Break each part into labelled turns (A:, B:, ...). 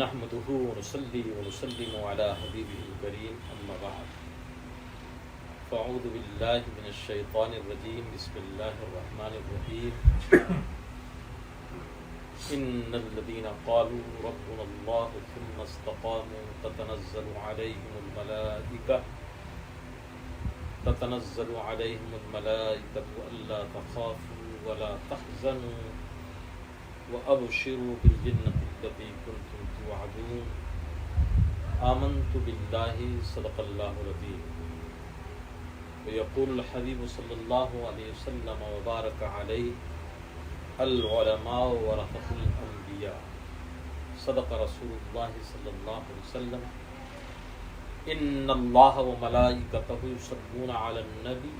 A: نحمده ونصلي ونسلم على حبيبه الكريم أما بعد فأعوذ بالله من الشيطان الرجيم بسم الله الرحمن الرحيم إن الذين قالوا ربنا الله ثم استقاموا تتنزل عليهم الملائكة ألا تخافوا ولا تحزنوا وأبشروا بالجنة التي كنتم توعدون آمنت بالله صدق الله العظيم ويقول الحبيب صلى الله عليه وسلم وبارك عليه العلماء ورثة الأنبياء صدق رسول الله صلى الله عليه وسلم إن الله وملائكته يصلون على النبي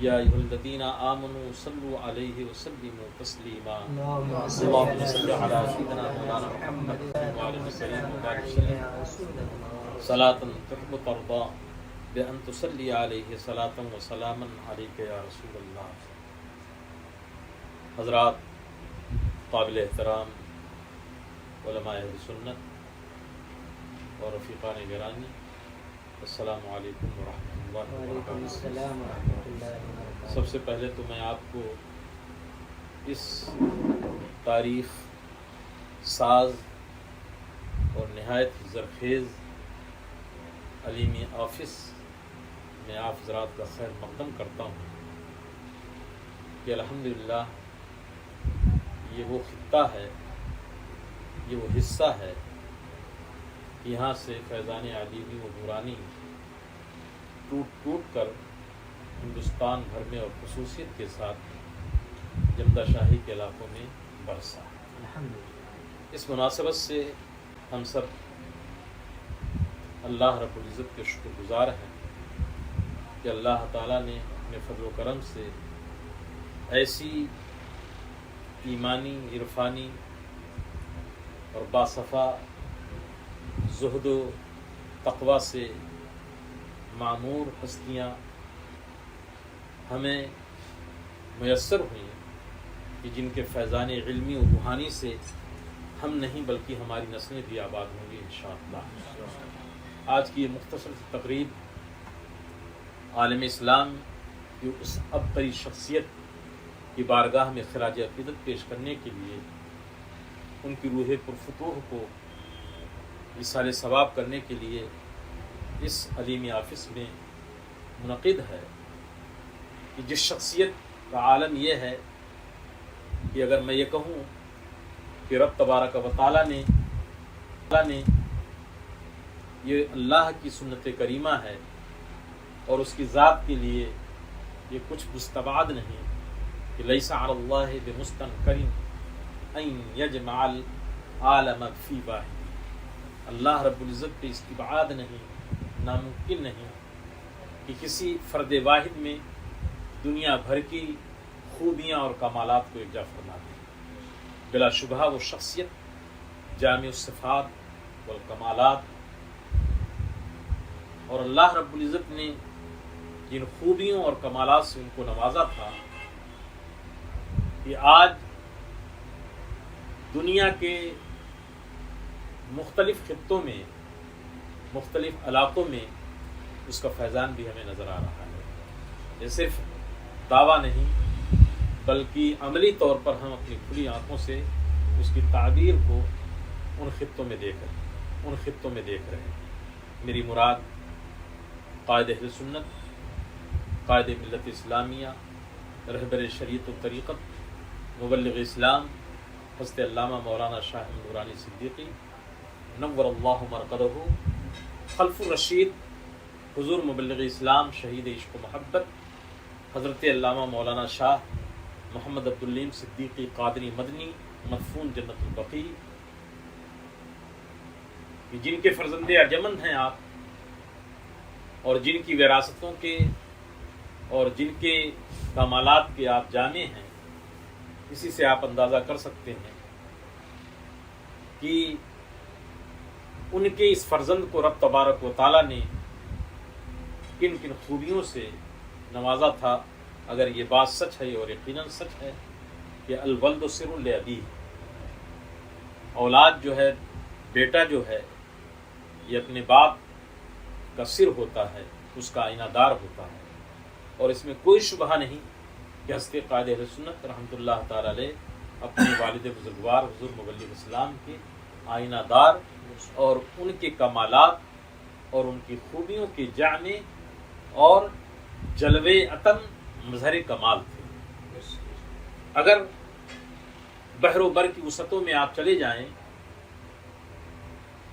A: يا أيها الذين آمنوا صلوا عليه وسلموا تسليما اللهم صل على سيدنا مولانا محمد وعلى آله وبارك وسلم صلاة تحب ترضى بأن تصلي عليه صلاة وسلاما عليك يا رسول الله. حضرات قابل احترام علماء اہل سنت اور رفیقان گرامی، السلام علیکم ورحمۃ اللہ وبرکاتہ. سب سے پہلے تو میں آپ کو اس تاریخ ساز اور نہایت زرخیز علیمی آفس میں آپ حضرات کا خیر مقدم کرتا ہوں کہ الحمدللہ یہ وہ خطہ ہے، یہ وہ حصہ ہے، یہاں سے فیضان علیمی و نورانی ٹوٹ ٹوٹ کر ہندوستان بھر میں اور خصوصیت کے ساتھ جمدہ شاہی کے علاقوں میں برسا. اس مناسبت سے ہم سب اللہ رب العزت کے شکر گزار ہیں کہ اللہ تعالیٰ نے اپنے فضل و کرم سے ایسی ایمانی، عرفانی اور باصفا زہد و تقوی سے معمور ہستیاں ہمیں میسر ہوئیں کہ جن کے فیضان علمی و روحانی سے ہم نہیں بلکہ ہماری نسلیں بھی آباد ہوں گی انشاءاللہ. آج کی یہ مختصر تقریب عالم اسلام کی اس ابتری شخصیت کی بارگاہ میں خراج عقیدت پیش کرنے کے لیے، ان کی روح پرفتوح کو اصال ثواب کرنے کے لیے اس علیمی آفس میں منعقد ہے. کہ جس شخصیت کا عالم یہ ہے کہ اگر میں یہ کہوں کہ رب تبارک و تعالیٰ نے یہ اللہ کی سنت کریمہ ہے اور اس کی ذات کے لیے یہ کچھ مستبعد نہیں کہ لیس علی اللہ بمستنکر ان یجمع العالم فی واحد. اللہ رب العزت پہ استبعاد نہیں، ناممکن نہیں کہ کسی فرد واحد میں دنیا بھر کی خوبیاں اور کمالات کو یکجا فرما دے. بلا شبہ وہ شخصیت جامع الصفات والکمالات، اور اللہ رب العزت نے جن خوبیوں اور کمالات سے ان کو نوازا تھا کہ آج دنیا کے مختلف خطوں میں، مختلف علاقوں میں اس کا فیضان بھی ہمیں نظر آ رہا ہے. یہ صرف دعویٰ نہیں بلکہ عملی طور پر ہم اپنی کھلی آنکھوں سے اس کی تعبیر کو ان خطوں میں دیکھ رہے ہیں. میری مراد قائد اہل سنت، قائد ملت اسلامیہ، رہبر شریعت و طریقت، مبلغ اسلام حضرت علامہ مولانا شاہ نورانی صدیقی نور اللہ مرقدہ، خلف الرشید حضور مبلغ اسلام شہید عشق و محبت حضرت علامہ مولانا شاہ محمد عبداللیم صدیقی قادری مدنی مدفون جنت البقیع، جن کے فرزند ارجمند ہیں آپ، اور جن کی وراثتوں کے اور جن کے کمالات کے آپ جامع ہیں. اسی سے آپ اندازہ کر سکتے ہیں کہ ان کے اس فرزند کو رب تبارک و تعالیٰ نے کن کن خوبیوں سے نوازا تھا. اگر یہ بات سچ ہے اور یقیناً سچ ہے کہ الولد سر لابیہ، اولاد جو ہے بیٹا جو ہے یہ اپنے باپ کا سر ہوتا ہے، اس کا آئینہ دار ہوتا ہے، اور اس میں کوئی شبہ نہیں کہ حضرت قائد اہل سنت رحمۃ اللہ تعالی علیہ اپنے والد بزرگوار حضور مبلغ اسلام کے آئینہ دار اور ان کے کمالات اور ان کی خوبیوں کے جامع اور جلوے عتم مظہر کمال تھے۔ اگر بحر و بر کی وسعتوں میں آپ چلے جائیں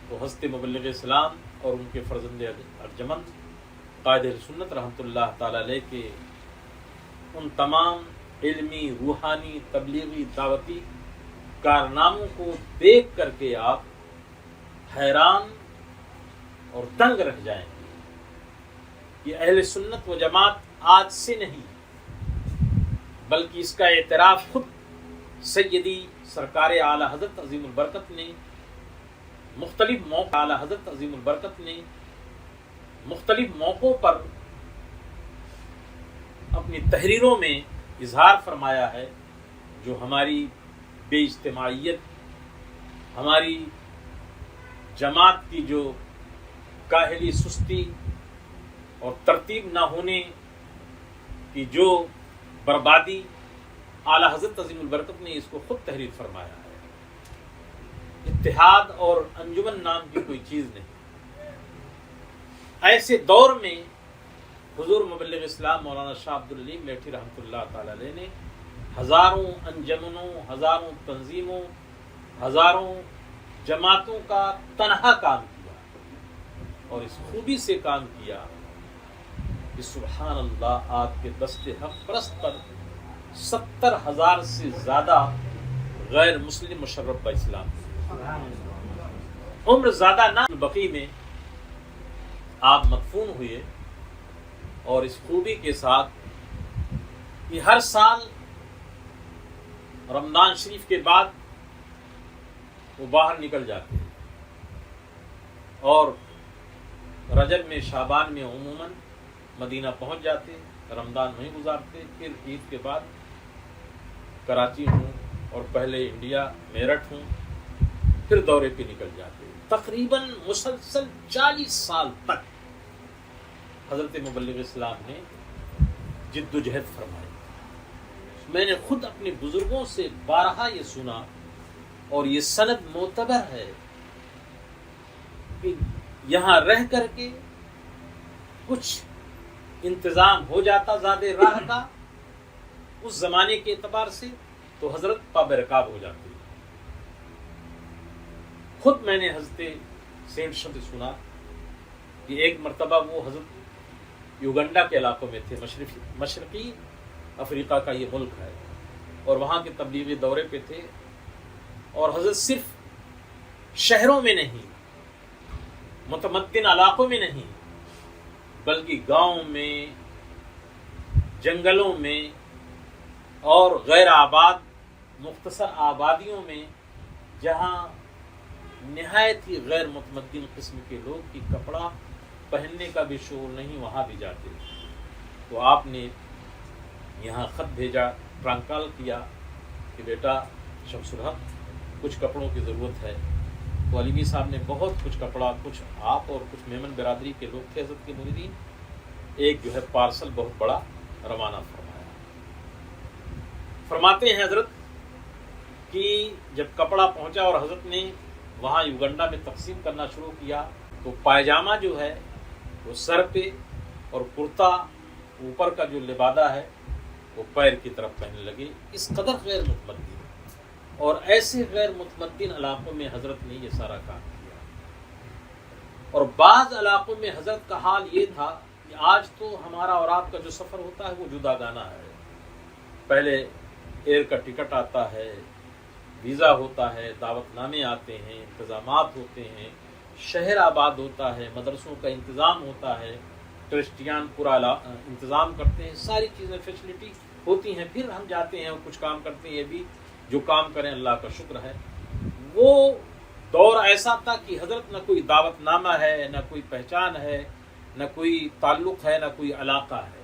A: تو حضرت مبلغ اسلام اور ان کے فرزند ارجمند قائد اہل سنت رحمۃ اللہ تعالی علیہ کے ان تمام علمی، روحانی، تبلیغی، دعوتی کارناموں کو دیکھ کر کے آپ حیران اور دنگ رہ جائیں گے۔ یہ اہل سنت و جماعت آج سے نہیں بلکہ اس کا اعتراف خود سیدی سرکار اعلی حضرت عظیم البرکت نے مختلف موقع اعلی حضرت عظیم البرکت نے مختلف موقعوں پر اپنی تحریروں میں اظہار فرمایا ہے، جو ہماری بے اجتماعیت، ہماری جماعت کی جو کاہلی، سستی اور ترتیب نہ ہونے کی جو بربادی، اعلی حضرت عظیم البرکت نے اس کو خود تحریر فرمایا ہے۔ اتحاد اور انجمن نام کی کوئی چیز نہیں۔ ایسے دور میں حضور مبلغ اسلام مولانا شاہ عبدالعلیم میٹھی رحمۃ اللہ تعالی علیہ نے ہزاروں انجمنوں، ہزاروں تنظیموں، ہزاروں جماعتوں کا تنہا کام کیا اور اس خوبی سے کام کیا کہ سبحان اللہ آپ کے دست حق پرست پر 70,000 سے زیادہ غیر مسلم مشرف با اسلام، عمر زیادہ نہ بقی میں آپ مدفون ہوئے، اور اس خوبی کے ساتھ کہ ہر سال رمضان شریف کے بعد وہ باہر نکل جاتے ہیں اور رجب میں، شعبان میں عموماً مدینہ پہنچ جاتے، رمضان وہیں گزارتے، پھر عید کے بعد کراچی ہوں اور پہلے انڈیا میرٹھ ہوں، پھر دورے پہ نکل جاتے۔ تقریباً مسلسل 40 سال تک حضرت مبلغ اسلام نے جد و جہد فرمائی۔ میں نے خود اپنے بزرگوں سے بارہا یہ سنا اور یہ سند معتبر ہے کہ یہاں رہ کر کے کچھ انتظام ہو جاتا زیادہ راہ کا اس زمانے کے اعتبار سے تو حضرت پابرکاب ہو جاتی۔ خود میں نے حضرت سینٹ شد سنا کہ ایک مرتبہ وہ حضرت یوگنڈا کے علاقوں میں تھے، مشرقی افریقہ کا یہ ملک ہے، اور وہاں کے تبلیغی دورے پہ تھے، اور حضرت صرف شہروں میں نہیں، متمدن علاقوں میں نہیں، بلکہ گاؤں میں، جنگلوں میں اور غیر آباد مختصر آبادیوں میں جہاں نہایت ہی غیر متمدن قسم کے لوگ کی کپڑا پہننے کا بھی شعور نہیں، وہاں بھی جاتے۔ تو آپ نے یہاں خط بھیجا، ٹرانکال کیا کہ بیٹا شمس الحق کچھ کپڑوں کی ضرورت ہے۔ تو علیمی صاحب نے بہت کچھ کپڑا، کچھ آپ اور کچھ میمن برادری کے لوگ تھے حضرت کے مریدین، ایک جو ہے پارسل بہت بڑا روانہ فرمایا۔ فرماتے ہیں حضرت کہ جب کپڑا پہنچا اور حضرت نے وہاں یوگنڈا میں تقسیم کرنا شروع کیا تو پائجامہ جو ہے وہ سر پہ اور کرتا اوپر کا جو لبادہ ہے وہ پیر کی طرف پہننے لگے۔ اس قدر غیر متمدن اور ایسے غیر متمدن علاقوں میں حضرت نے یہ سارا کام کیا، اور بعض علاقوں میں حضرت کا حال یہ تھا کہ آج تو ہمارا اور آپ کا جو سفر ہوتا ہے وہ جدا گانا ہے۔ پہلے ایئر کا ٹکٹ آتا ہے، ویزا ہوتا ہے، دعوت نامے آتے ہیں، انتظامات ہوتے ہیں، شہر آباد ہوتا ہے، مدرسوں کا انتظام ہوتا ہے، ٹرسٹیان پورا انتظام کرتے ہیں، ساری چیزیں فیسلٹی ہوتی ہیں، پھر ہم جاتے ہیں اور کچھ کام کرتے ہیں۔ یہ بھی جو کام کریں اللہ کا شکر ہے۔ وہ دور ایسا تھا کہ حضرت نہ کوئی دعوت نامہ ہے، نہ کوئی پہچان ہے، نہ کوئی تعلق ہے، نہ کوئی علاقہ ہے۔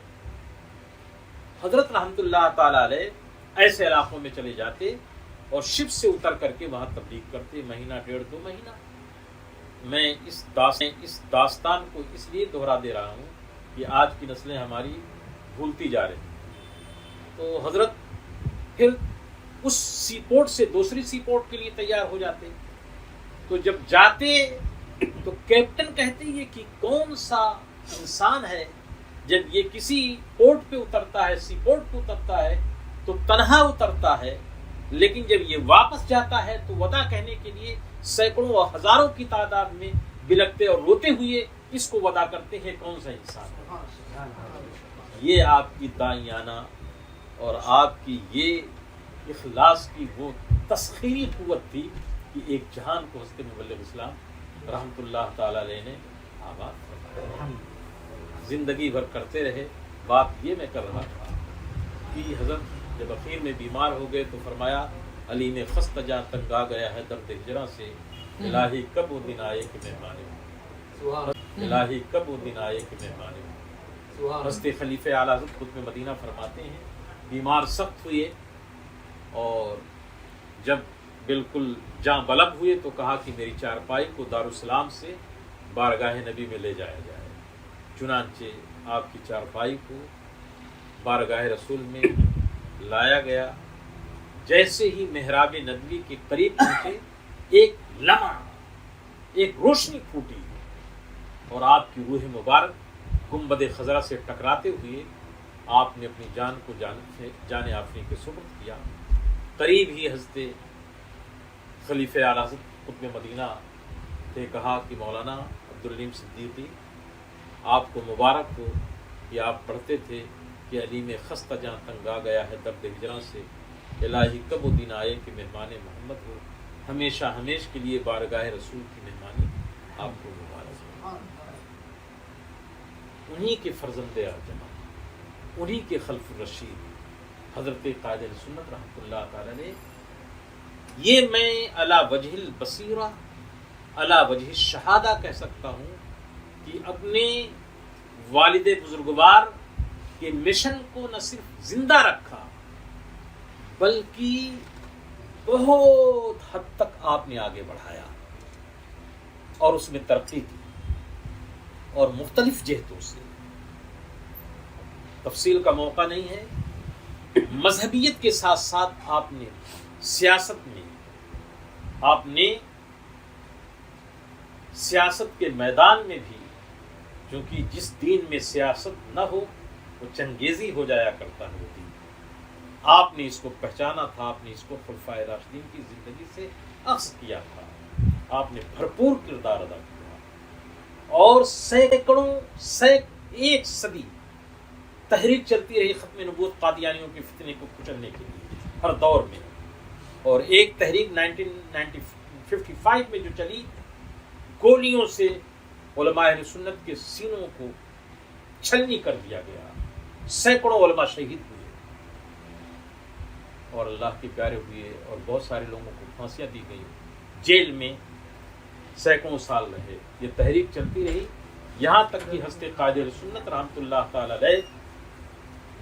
A: حضرت رحمۃ اللہ تعالی علیہ ایسے علاقوں میں چلے جاتے اور شپ سے اتر کر کے وہاں تبلیغ کرتے، مہینہ ڈیڑھ 2 مہینہ میں اس داستان کو اس لیے دہرا دے رہا ہوں کہ آج کی نسلیں ہماری بھولتی جا رہی ہیں۔ تو حضرت پھر اس سی پورٹ سے دوسری سی پورٹ کے لیے تیار ہو جاتے، تو جب جاتے تو کیپٹن کہتے یہ کہ کون سا انسان ہے جب یہ کسی پورٹ پہ اترتا ہے، سی پورٹ پہ اترتا ہے تو تنہا اترتا ہے، لیکن جب یہ واپس جاتا ہے تو وداع کہنے کے لیے سینکڑوں اور ہزاروں کی تعداد میں بلکتے اور روتے ہوئے اس کو وداع کرتے ہیں، کون سا انسان ہے؟ یہ آپ کی دائیانہ اور آپ کی یہ اخلاص کی وہ تسخیری قوت تھی کہ ایک جہان کو حضرت مبلغ اسلام رحمۃ اللہ تعالی علیہ نے آباد فرمایا، زندگی بھر کرتے رہے۔ بات یہ میں کر رہا تھا کہ حضرت جب اخیر میں بیمار ہو گئے تو فرمایا علی میں خستہ جاں تنگ آ گیا ہے درد ہجراں سے، الہی کب وہ دن آئے کہ مہمان ہوں، الہی کب وہ دن آئے کہ مہمان ہوں۔ حضرت خلیفہ اعلیٰ حضرت قطب مدینہ فرماتے ہیں بیمار سخت ہوئے اور جب بالکل جاں بلب ہوئے تو کہا کہ میری چارپائی کو دارالسلام سے بارگاہ نبی میں لے جایا جائے۔ چنانچہ آپ کی چارپائی کو بارگاہ رسول میں لایا گیا۔ جیسے ہی محراب نبوی کے قریب پہنچے ایک لمحہ ایک روشنی پھوٹی اور آپ کی روح مبارک گنبد خضرا سے ٹکراتے ہوئے آپ نے اپنی جان کو جان آفرین کے سپرد کیا۔ قریب ہی حضرت خلیفہ اعلیٰ حضرت قطب مدینہ نے کہا کہ مولانا عبدالعلیم صدیقی آپ کو مبارک ہو کہ آپ پڑھتے تھے کہ علی میں خستہ جاں تنگ آ گیا ہے درد ہجراں سے، الہی کب وہ دن آئے کہ مہمان محمد ہو، ہمیشہ ہمیش کے لیے بارگاہ رسول کی مہمانی آپ کو مبارک ہو۔ انہی کے فرزند ارجمند، انہی کے خلف الرشید حضرت قائد سنت رحمۃ اللہ تعالی نے یہ میں علی وجہ البصیرہ علی وجہ الشہادہ کہہ سکتا ہوں کہ اپنے والد بزرگوار کے مشن کو نہ صرف زندہ رکھا بلکہ بہت حد تک آپ نے آگے بڑھایا اور اس میں ترقی کی اور مختلف جہتوں سے۔ تفصیل کا موقع نہیں ہے، مذہبیت کے ساتھ ساتھ آپ نے سیاست میں آپ نے سیاست کے میدان میں بھی، کیونکہ جس دین میں سیاست نہ ہو وہ چنگیزی ہو جایا کرتا ہے، دین آپ نے اس کو پہچانا تھا، آپ نے اس کو خلفائے راشدین کی زندگی سے اخذ کیا تھا، آپ نے بھرپور کردار ادا کیا اور ایک صدی تحریک چلتی رہی ختم نبوت قادیانیوں کے فتنے کو کچلنے کے لیے ہر دور میں، اور ایک تحریک 1955 میں جو چلی، گولیوں سے علماء اہل سنت کے سینوں کو چھلنی کر دیا گیا، سینکڑوں علماء شہید ہوئے اور اللہ کے پیارے ہوئے اور بہت سارے لوگوں کو پھانسیاں دی گئی، جیل میں سینکڑوں سال رہے۔ یہ تحریک چلتی رہی یہاں تک کہ حضرت قائد سنت رحمۃ اللہ تعالی علیہ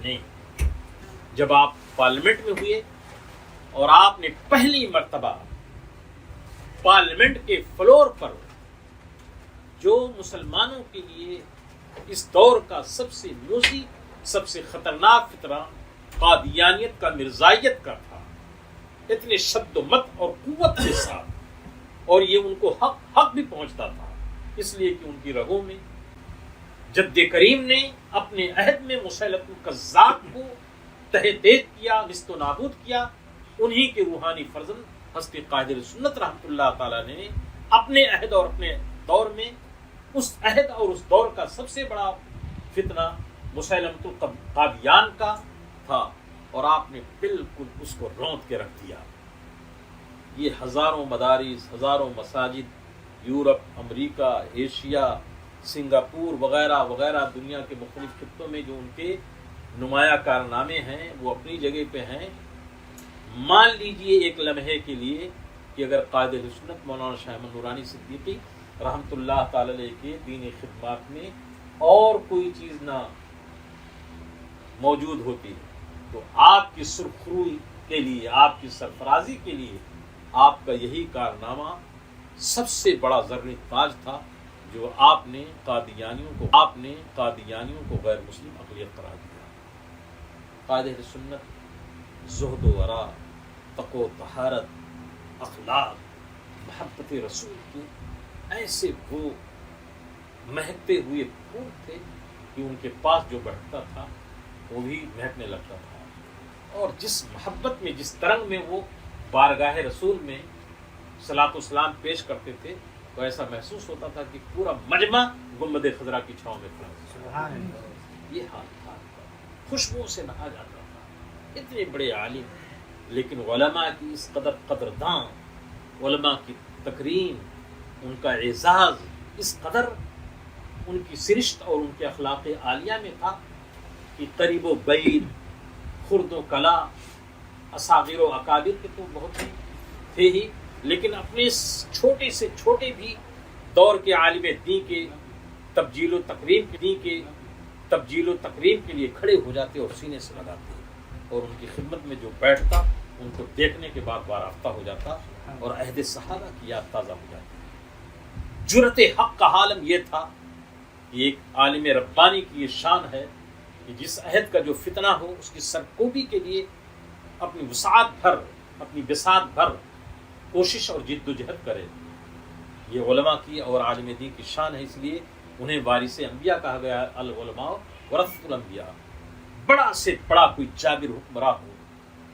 A: نے جب آپ پارلیمنٹ میں ہوئے اور آپ نے پہلی مرتبہ پارلیمنٹ کے فلور پر جو مسلمانوں کے لیے اس دور کا سب سے موذی، سب سے خطرناک فتنہ قادیانیت کا، مرزائیت کا تھا، اتنے شد و مت اور قوت کے ساتھ، اور یہ ان کو حق بھی پہنچتا تھا، اس لیے کہ ان کی رگوں میں جد کریم نے اپنے عہد میں مسیلمۃ الکذاب کو تہہ دیگ کیا، نیست و نابود کیا۔ انہی کے روحانی فرزند حضرت قائد سنت رحمۃ اللہ تعالی نے اپنے عہد اور اپنے دور میں اس عہد اور اس دور کا سب سے بڑا فتنہ مسیلمۃ القادیان کا تھا، اور آپ نے بالکل اس کو روند کے رکھ دیا۔ یہ ہزاروں مدارس، ہزاروں مساجد، یورپ، امریکہ، ایشیا، سنگاپور وغیرہ وغیرہ دنیا کے مختلف خطوں میں جو ان کے نمایاں کارنامے ہیں وہ اپنی جگہ پہ ہیں۔ مان لیجئے ایک لمحے کے لیے کہ اگر قائد سنت مولانا شاہ احمد نورانی صدیقی رحمۃ اللہ تعالی علیہ کے دینی خدمات میں اور کوئی چیز نہ موجود ہوتی تو آپ کی سرخروئی کے لیے، آپ کی سرفرازی کے لیے آپ کا یہی کارنامہ سب سے بڑا زرعی تاج تھا جو آپ نے قادیانیوں کو غیر مسلم اقلیت قرار دیا۔ قائد اہل سنت زہد و ورع، تقوی و طہارت، اخلاق، محبت رسول کے ایسے وہ مہکتے ہوئے پھول تھے کہ ان کے پاس جو بیٹھتا تھا وہ بھی مہکنے لگتا تھا، اور جس محبت میں، جس ترنگ میں وہ بارگاہ رسول میں صلاۃ و سلام پیش کرتے تھے تو ایسا محسوس ہوتا تھا کہ پورا مجمع گنبد خضرا کی چھاؤں میں کھڑا ہے۔ یہ حال تھا، خوشبو سے نہا جاتا تھا، اتنے بڑے عالم، لیکن علماء کی اس قدر قدرداں، علماء کی تکریم، ان کا اعزاز اس قدر ان کی سرشت اور ان کے اخلاق عالیہ میں تھا کہ قریب و بعید، خرد و کلا، اصاغر و اکابر کے تو بہت ہی تھے ہی، لیکن اپنے اس چھوٹے سے چھوٹے بھی دور کے عالم دین کے تبجیل و تکریم کے لیے کھڑے ہو جاتے اور سینے سے لگاتے، اور ان کی خدمت میں جو بیٹھتا ان کو دیکھنے کے بعد بارافتہ ہو جاتا اور عہد صحابہ کی یاد تازہ ہو جاتی۔ جرأت حق کا عالم یہ تھا کہ ایک عالم ربانی کی یہ شان ہے کہ جس عہد کا جو فتنہ ہو اس کی سرکوبی کے لیے اپنی وسعت بھر، اپنی بساط بھر کوشش اور جد و جہد کرے۔ یہ علماء کی اور عالم دین کی شان ہے، اس لیے انہیں وارث انبیاء کہا گیا، العلماء ورثۃ الانبیاء۔ بڑا سے بڑا کوئی جابر حکمراں ہو،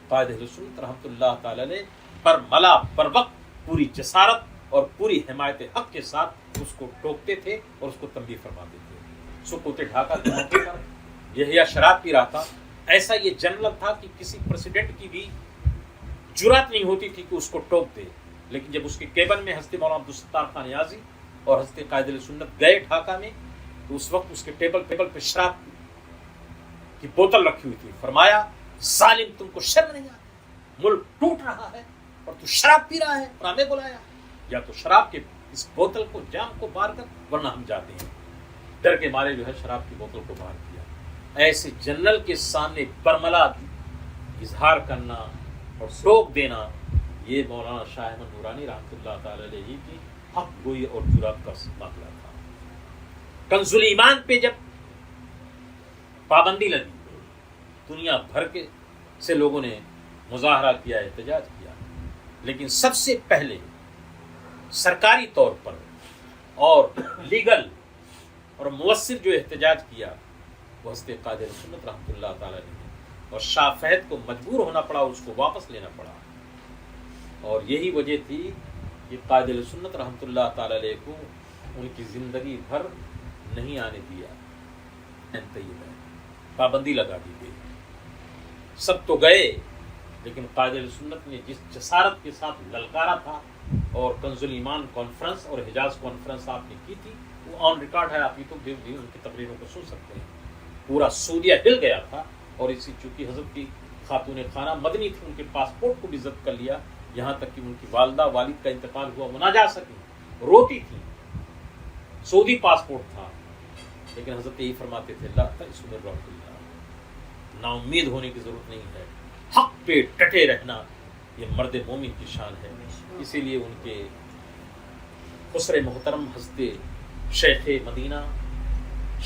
A: قائد اہل سنت رحمۃ اللہ تعالی علیہ برملا بر وقت پوری جسارت اور پوری حمایت حق کے ساتھ اس کو ٹوکتے تھے اور اس کو تنبیہ فرماتے تھے۔ سکوت ڈھاکہ کے موقع پر یحییٰ شراب پی رہا تھا، ایسا یہ جنرل تھا کہ کسی پریزیڈنٹ کی بھی جرات نہیں ہوتی تھی کہ اس کو ٹوک دے، لیکن جب اس کے کیبن میں حضرت مولانا عبدالستار خان نیازی اور حضرت قائد اہل سنت گئے ڈھاکہ میں تو اس وقت اس کے ٹیبل پہ شراب کی بوتل رکھی ہوئی تھی۔ فرمایا، ظالم تم کو شرم نہیں آتی؟ ملک ٹوٹ رہا ہے اور تو شراب پی رہا ہے، اور ہمیں بلایا؟ یا تو شراب کے اس بوتل کو، جام کو باہر کر، ورنہ ہم جاتے ہیں۔ ڈر کے مارے جو ہے شراب کی بوتل کو باہر کیا۔ ایسے جنرل کے سامنے برملا اظہار کرنا اور ٹوک دینا، یہ مولانا شاہ احمد نورانی رحمۃ اللہ تعالی علیہ کی حق گوئی اور جرات کا معاملہ تھا۔ کنز ایمان پہ جب پابندی لگی، دنیا بھر کے سے لوگوں نے مظاہرہ کیا، احتجاج کیا، لیکن سب سے پہلے سرکاری طور پر اور لیگل اور مؤثر جو احتجاج کیا وہ حضرت قائد اہل سنت رحمۃ اللہ تعالی نے، اور شاہ فہد کو مجبور ہونا پڑا، اس کو واپس لینا پڑا۔ اور یہی وجہ تھی کہ قائد اہل سنت رحمۃ اللہ تعالی علیہ کو ان کی زندگی بھر نہیں آنے دیا، پابندی لگا دی گئی۔ سب تو گئے، لیکن قائد اہل سنت نے جس جسارت کے ساتھ للکارا تھا، اور کنز ایمان کانفرنس اور حجاز کانفرنس آپ نے کی تھی، وہ آن ریکارڈ ہے، آپ یوٹیوب بھی ان کی تقریروں کو سن سکتے ہیں۔ پورا سعودیہ ہل گیا تھا، اور اسی چونکہ حضرت کی خاتون خانہ مدنی تھی، ان کے پاسپورٹ کو بھی ضبط کر لیا، یہاں تک کہ ان کی والدہ والد کا انتقال ہوا، وہ نہ جا سکی، روتی تھی، سعودی پاسپورٹ تھا، لیکن حضرت یہی فرماتے تھے، لا تئس من روح اللہ، نا امید ہونے کی ضرورت نہیں ہے، حق پہ ڈٹے رہنا یہ مرد مومن کی شان ہے۔ اسی لیے ان کے خسر محترم حضرت شیخ مدینہ،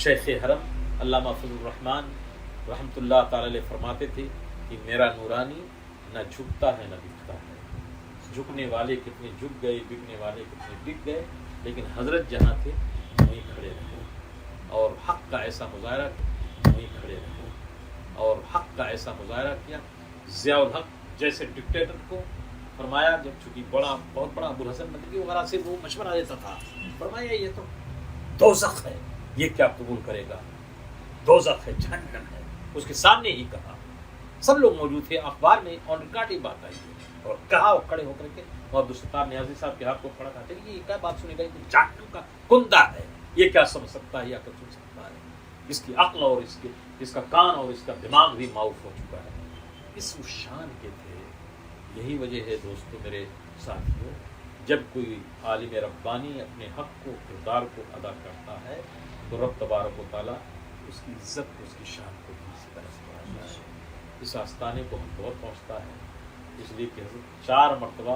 A: شیخ حرم علامہ فضل الرحمن رحمۃ اللہ تعالی علیہ فرماتے تھے کہ میرا نورانی نہ جھکتا ہے نہ بکتا ہے، جھکنے والے کتنے جھک گئے، بکنے والے کتنے بک گئے، لیکن حضرت جہاں تھے وہیں کھڑے رہے، اور حق کا ایسا مظاہرہ وہیں کھڑے رہے، اور حق کا ایسا مظاہرہ کیا۔ ضیاء الحق جیسے ڈکٹیٹر کو فرمایا، جب چونکہ بہت بڑا ابوالحسن ندوی وغیرہ سے وہ مشورہ دیتا تھا، فرمایا یہ تو دوزخ ہے، یہ کیا قبول کرے گا، دوزخ ہے، جہنم ہے، اس کے سامنے ہی کہا، سب لوگ موجود تھے، اخبار میں آن ریکارڈ یہ بات آئی ہے، اور کہا، اور کھڑے ہو کر کے اور عبدالستار نیازی صاحب کے ہاتھ کو کھڑا کرتے یہ کیا بات سنے گا، یہ جہنم کا کندہ ہے، یہ کیا سمجھ سکتا ہے یا کیا سن سکتا ہے، اس کی عقل اور اس کا کان اور اس کا دماغ بھی معاف ہو چکا ہے، اس شان کے تھے۔ یہی وجہ ہے دوستو میرے ساتھیوں، جب کوئی عالم ربانی اپنے حق کو، کردار کو ادا کرتا ہے تو رب تبارک و تعالیٰ اس کی عزت، اس کی شان کو بھی اسی طرح سے بڑھاتا ہے، اس آستانے کو ہم بہت پہنچتا ہے، اس لیے کہ حضرت 4 مرتبہ